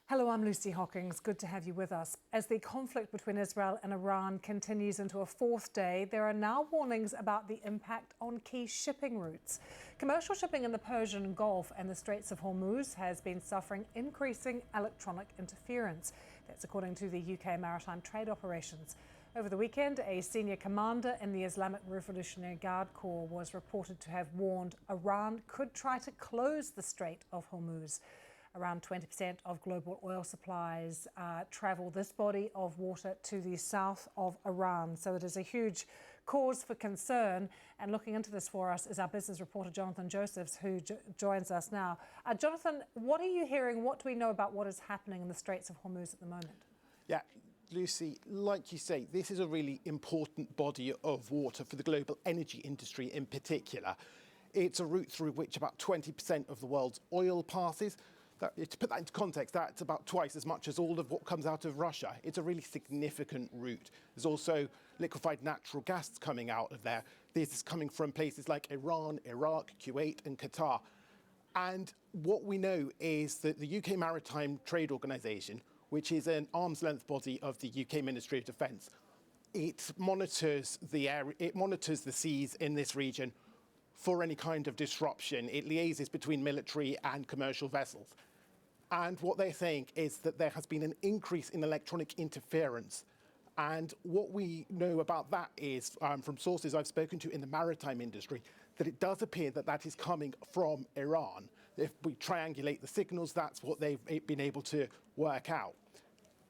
Hello, I'm Lucy Hockings. Good to have you with us. As the conflict between Israel and Iran continues into a fourth day, there are now warnings about the impact on key shipping routes. Commercial shipping in the Persian Gulf and the Straits of Hormuz has been suffering increasing electronic interference. That's according to the UK Maritime Trade Operations. Over the weekend, a senior commander in the Islamic Revolutionary Guard Corps was reported to have warned Iran could try to close the Strait of Hormuz. Around 20% of global oil supplies travel this body of water to the south of Iran. So it is a huge cause for concern. And looking into this for us is our business reporter, Jonathan Josephs, who joins us now. Jonathan, what are you hearing? What do we know about what is happening in the Straits of Hormuz at the moment? Yeah, Lucy, like you say, this is a really important body of water for the global energy industry in particular. It's a route through which about 20% of the world's oil passes. To put that into context, that's about twice as much as all of what comes out of Russia. It's a really significant route. There's also liquefied natural gas coming out of there. This is coming from places like Iran, Iraq, Kuwait and Qatar. And what we know is that the UK Maritime Trade Organisation, which is an arm's length body of the UK Ministry of Defence, it monitors the seas in this region for any kind of disruption. It liaises between military and commercial vessels. And what they're saying is that there has been an increase in electronic interference. And what we know about that is, from sources I've spoken to in the maritime industry, that it does appear that that is coming from Iran. If we triangulate the signals, that's what they've been able to work out.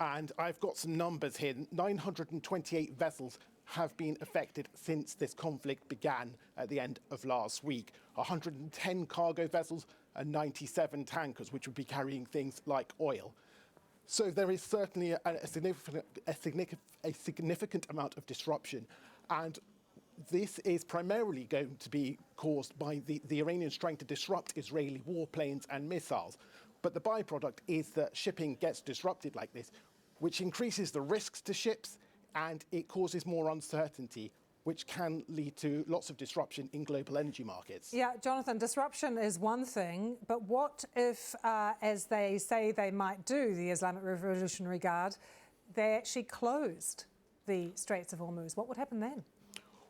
And I've got some numbers here. 928 vessels have been affected since this conflict began at the end of last week. 110 cargo vessels and 97 tankers, which would be carrying things like oil. So there is certainly a significant amount of disruption. And this is primarily going to be caused by the Iranians trying to disrupt Israeli warplanes and missiles. But the byproduct is that shipping gets disrupted like this, which increases the risks to ships, and it causes more uncertainty, which can lead to lots of disruption in global energy markets. Yeah, Jonathan, disruption is one thing, but what if, as they say they might do, the Islamic Revolutionary Guard, they actually closed the Straits of Hormuz? What would happen then?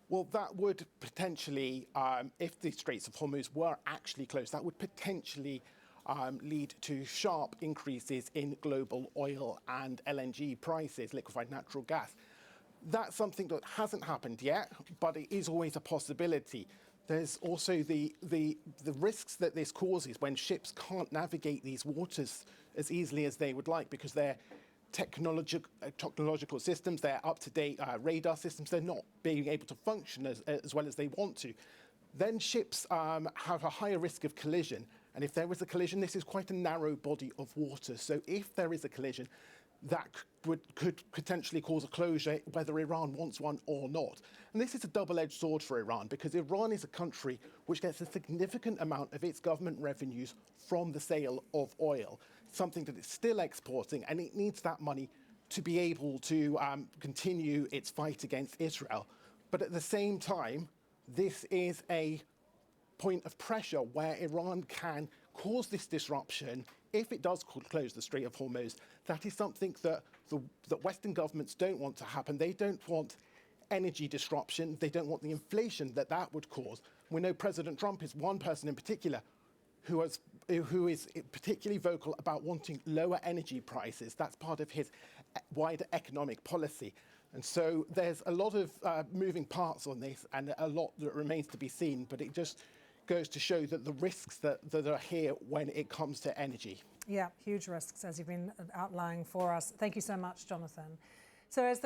Well, that would potentially, if the Straits of Hormuz were actually closed, that would potentially lead to sharp increases in global oil and LNG prices, liquefied natural gas. That's something that hasn't happened yet, but it is always a possibility. There's also the risks that this causes when ships can't navigate these waters as easily as they would like because they're technological systems, they're up-to-date radar systems, they're not being able to function as well as they want to. Then ships have a higher risk of collision. And if there was a collision, this is quite a narrow body of water. So if there is a collision, that could potentially cause a closure, whether Iran wants one or not. And this is a double-edged sword for Iran, because Iran is a country which gets a significant amount of its government revenues from the sale of oil, something that it's still exporting, and it needs that money to be able to continue its fight against Israel. But at the same time, this is a point of pressure where Iran can cause this disruption. If it does close the Strait of Hormuz, that is something that Western governments don't want to happen. They don't want energy disruption. They don't want the inflation that would cause. We know President Trump is one person in particular who is particularly vocal about wanting lower energy prices. That's part of his wider economic policy. And so there's a lot of moving parts on this and a lot that remains to be seen, but it just goes to show that the risks that are here when it comes to energy. Yeah, huge risks, as you've been outlining for us. Thank you so much, Jonathan. So as the